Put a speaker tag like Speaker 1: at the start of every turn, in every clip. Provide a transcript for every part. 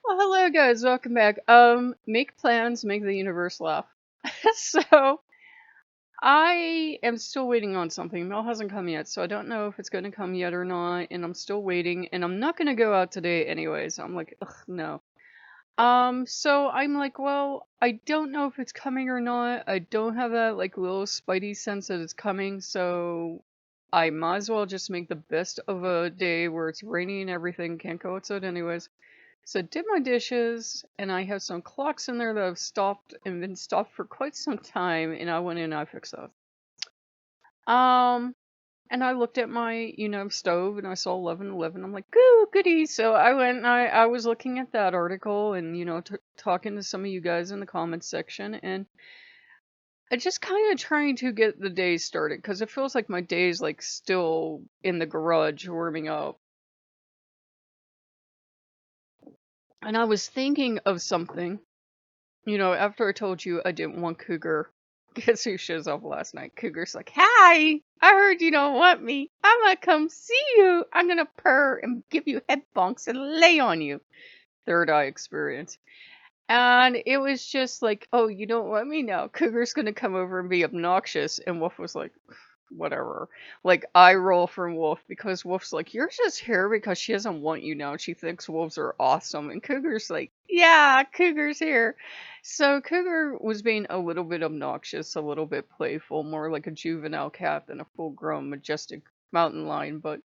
Speaker 1: Well, hello guys, welcome back. Make plans, make the universe laugh. So, I am still waiting on something. Mail hasn't come yet, so I don't know if it's going to come yet or not, and I'm still waiting, and I'm not going to go out today anyways. I'm like, ugh, no. So I'm like, well, I don't know if it's coming or not. I don't have that like little spidey sense that it's coming, so I might as well just make the best of a day where it's rainy and everything, can't go outside anyways. So I did my dishes, and I have some clocks in there that have stopped and been stopped for quite some time, and I went in and I fixed those. Um, and I looked at my, stove, and I saw 11:11. I'm like, "Goo, goody!" So I went and I was looking at that article, and talking to some of you guys in the comments section, and I just kind of trying to get the day started because it feels like my day is like still in the garage warming up. And I was thinking of something. After I told you I didn't want Cougar, guess who shows up last night? Cougar's like, "Hi! I heard you don't want me. I'm gonna come see you. I'm gonna purr and give you head bonks and lay on you." Third eye experience. And it was just like, "Oh, you don't want me now. Cougar's gonna come over and be obnoxious." And Wolf was like, whatever. Like, I roll from Wolf because Wolf's like, "You're just here because she doesn't want you now. She thinks wolves are awesome." And Cougar's like, "Yeah, Cougar's here." So Cougar was being a little bit obnoxious, a little bit playful, more like a juvenile cat than a full grown majestic mountain lion, but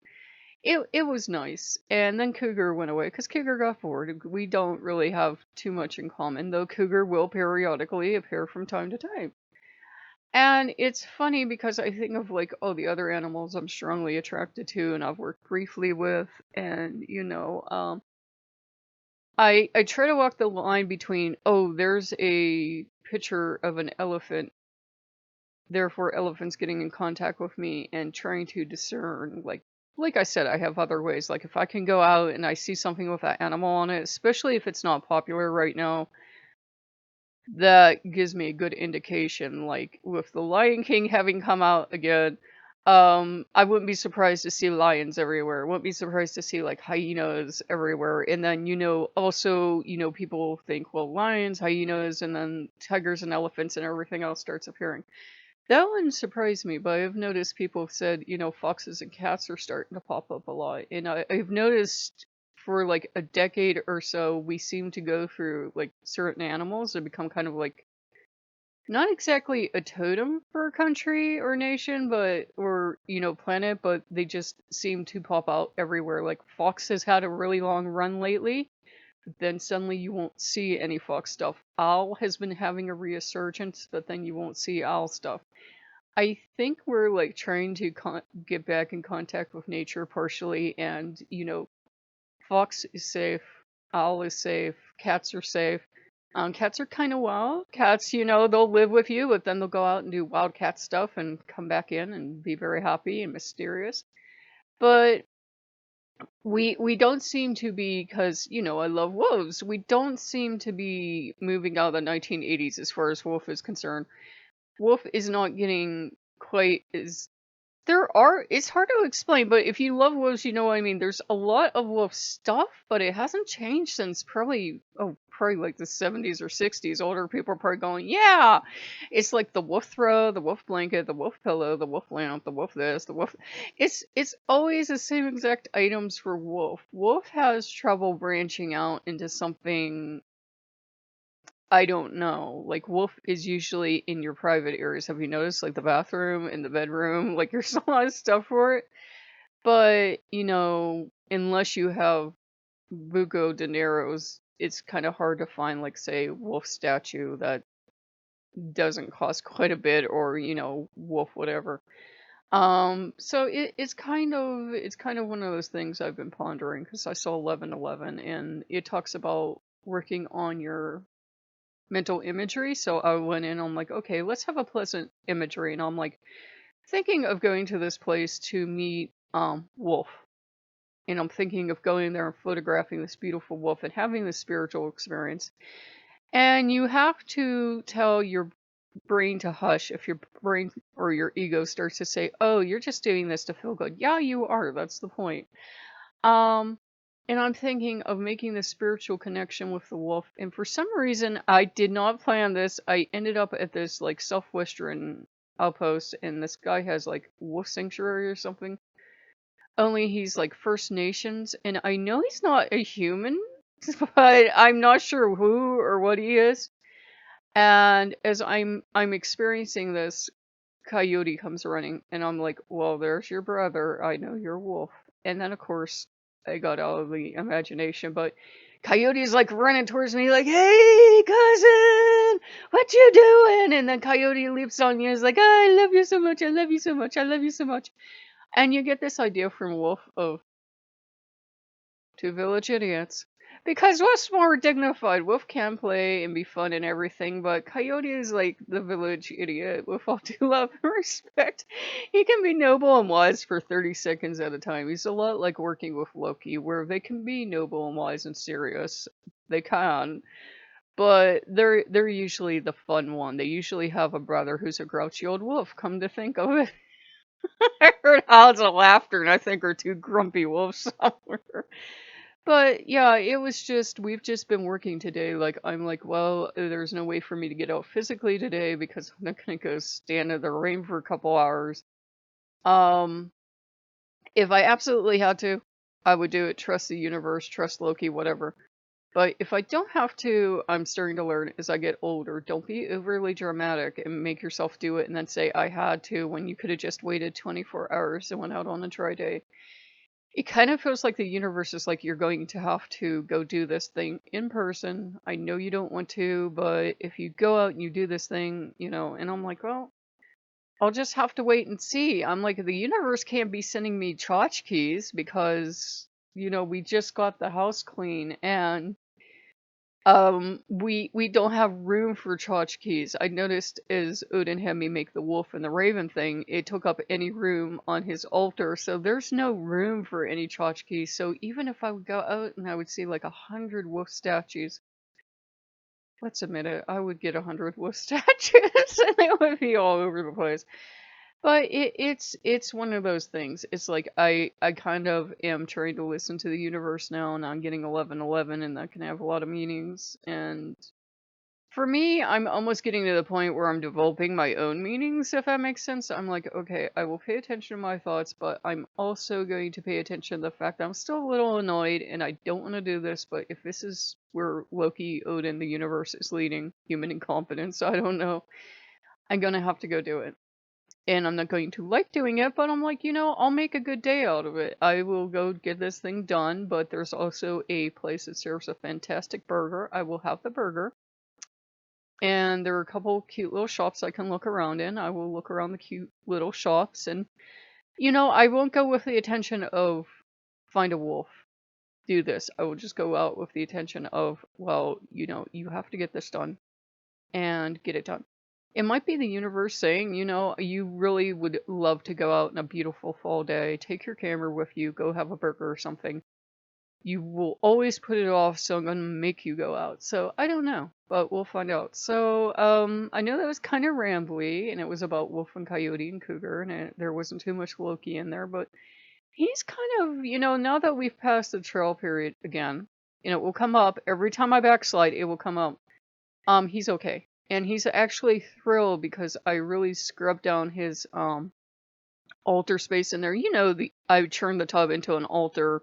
Speaker 1: it was nice. And then Cougar went away because Cougar got bored. We don't really have too much in common, though Cougar will periodically appear from time to time. And it's funny because I think of like all the other animals I'm strongly attracted to and I've worked briefly with, and I try to walk the line between, oh, there's a picture of an elephant, therefore elephants getting in contact with me, and trying to discern, like I said, I have other ways. Like if I can go out and I see something with that animal on it, especially if it's not popular right now, that gives me a good indication. Like with the Lion King having come out again, I wouldn't be surprised to see lions everywhere. Wouldn't be surprised to see like hyenas everywhere. And then also people think, well, lions, hyenas, and then tigers and elephants and everything else starts appearing. That wouldn't surprise me, but I've noticed people have said, foxes and cats are starting to pop up a lot. And I've noticed for like a decade or so, we seem to go through like certain animals and become kind of like not exactly a totem for a country or nation, or planet, but they just seem to pop out everywhere. Like fox has had a really long run lately, but then suddenly you won't see any fox stuff. Owl has been having a resurgence, but then you won't see owl stuff. I think we're like trying to get back in contact with nature partially, and fox is safe, owl is safe, cats are safe. Cats are kind of wild. Cats, they'll live with you, but then they'll go out and do wild cat stuff and come back in and be very happy and mysterious. But we don't seem to be, because I love wolves. We don't seem to be moving out of the 1980s as far as wolf is concerned. Wolf is not getting quite as it's hard to explain, but if you love wolves, you know what I mean. There's a lot of wolf stuff, but it hasn't changed since probably like the 70s or 60s. Older people are probably going, yeah, it's like the wolf throw, the wolf blanket, the wolf pillow, the wolf lamp, the wolf this, the wolf. It's always the same exact items for wolf. Wolf has trouble branching out into something. I don't know. Like wolf is usually in your private areas. Have you noticed? Like the bathroom and the bedroom. Like there's a lot of stuff for it. But, unless you have buco dineros, it's kind of hard to find, like, say, wolf statue that doesn't cost quite a bit, or, wolf whatever. So it's kind of one of those things I've been pondering because I saw 11:11 and it talks about working on your mental imagery. So I went in, I'm like, okay, let's have a pleasant imagery. And I'm like thinking of going to this place to meet Wolf. And I'm thinking of going there and photographing this beautiful wolf and having this spiritual experience. And you have to tell your brain to hush if your brain or your ego starts to say, "Oh, you're just doing this to feel good." Yeah, you are. That's the point. Um And I'm thinking of making this spiritual connection with the wolf. And for some reason, I did not plan this. I ended up at this like southwestern outpost, and this guy has like wolf sanctuary or something. Only he's like First Nations, and I know he's not a human, but I'm not sure who or what he is. And as I'm experiencing this, coyote comes running, and I'm like, well, there's your brother. I know you're a wolf. And then of course I got out of the imagination, but Coyote's like running towards me, like, "Hey, cousin, what you doing?" And then Coyote leaps on you, and is like, "I love you so much. I love you so much. I love you so much." And you get this idea from Wolf of two village idiots. Because Wolf's more dignified. Wolf can play and be fun and everything, but Coyote is like the village idiot with all due love and respect. He can be noble and wise for 30 seconds at a time. He's a lot like working with Loki, where they can be noble and wise and serious. They can. But they're usually the fun one. They usually have a brother who's a grouchy old wolf, come to think of it. I heard howls of laughter, and I think we're two grumpy wolves somewhere. But yeah, it was just, we've just been working today. Like, I'm like, well, there's no way for me to get out physically today because I'm not gonna go stand in the rain for a couple hours. Um, if I absolutely had to, I would do it. Trust the universe, trust Loki, whatever. But if I don't have to, I'm starting to learn as I get older. Don't be overly dramatic and make yourself do it and then say, I had to, when you could have just waited 24 hours and went out on a dry day. It kind of feels like the universe is like, you're going to have to go do this thing in person. I know you don't want to, but if you go out and you do this thing, and I'm like, well, I'll just have to wait and see. I'm like, the universe can't be sending me tchotchkes because, we just got the house clean and we don't have room for tchotchkes. I noticed as Odin had me make the wolf and the raven thing, it took up any room on his altar, so there's no room for any tchotchkes. So even if I would go out and I would see like 100 wolf statues, let's admit it, I would get 100 wolf statues and they would be all over the place. But it's one of those things. It's like I kind of am trying to listen to the universe now, and I'm getting 1111, and that can have a lot of meanings. And for me, I'm almost getting to the point where I'm developing my own meanings, if that makes sense. I'm like, okay, I will pay attention to my thoughts, but I'm also going to pay attention to the fact that I'm still a little annoyed, and I don't want to do this. But if this is where Loki, Odin, the universe is leading human incompetence, I don't know. I'm gonna have to go do it. And I'm not going to like doing it, but I'm like, I'll make a good day out of it. I will go get this thing done, but there's also a place that serves a fantastic burger. I will have the burger. And there are a couple cute little shops I can look around in. I will look around the cute little shops, and, I won't go with the intention of find a wolf, do this. I will just go out with the intention of, well, you have to get this done and get it done. It might be the universe saying, you really would love to go out on a beautiful fall day, take your camera with you, go have a burger or something. You will always put it off, so I'm gonna make you go out. So I don't know, but we'll find out. So I know that was kind of rambly, and it was about Wolf and Coyote and Cougar, and there wasn't too much Loki in there, but he's kind of, now that we've passed the trail period again, it will come up every time I backslide. It will come up. He's okay. And he's actually thrilled because I really scrubbed down his altar space in there. I turned the tub into an altar,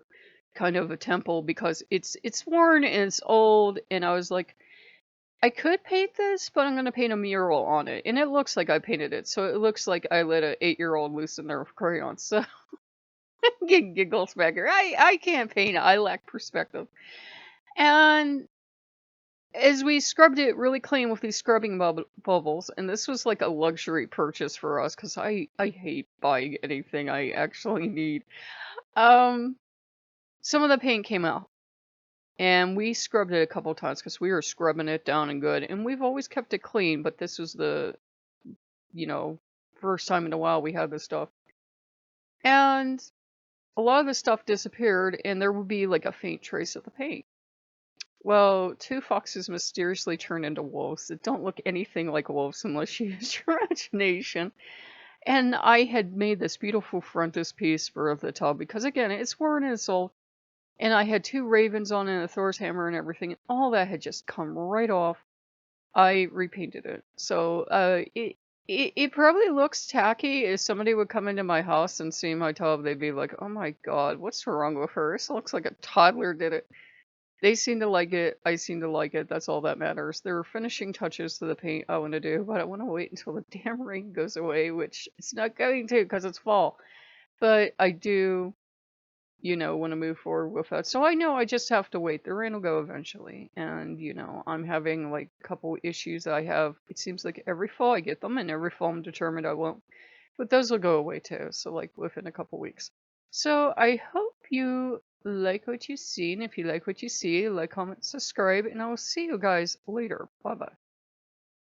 Speaker 1: kind of a temple, because it's worn and it's old, and I was like, I could paint this, but I'm gonna paint a mural on it. And it looks like I painted it, so it looks like I let an 8-year-old loose in there with crayons. So giggles back here. I can't paint, I lack perspective. And as we scrubbed it really clean with these scrubbing bubbles, and this was like a luxury purchase for us because I hate buying anything I actually need. Some of the paint came out, and we scrubbed it a couple times because we were scrubbing it down and good, and we've always kept it clean, but this was the, first time in a while we had this stuff. And a lot of the stuff disappeared, and there would be like a faint trace of the paint. Well, two foxes mysteriously turned into wolves that don't look anything like wolves unless you use your imagination. And I had made this beautiful frontispiece for the tub because, again, it's worn and it's old. And I had 2 ravens on and a Thor's hammer and everything, and all that had just come right off. I repainted it. So it probably looks tacky. If somebody would come into my house and see my tub, they'd be like, "Oh my God, what's wrong with her? This looks like a toddler did it." They seem to like it. I seem to like it. That's all that matters. There are finishing touches to the paint I want to do, but I want to wait until the damn rain goes away, which it's not going to because it's fall. But I do, want to move forward with that. So I know I just have to wait. The rain will go eventually. And, I'm having like a couple issues that I have. It seems like every fall I get them, and every fall I'm determined I won't. But those will go away too. So, like, within a couple weeks. So I hope you like what you see. And if you like what you see, like, comment, subscribe, and I will see you guys later. Bye bye.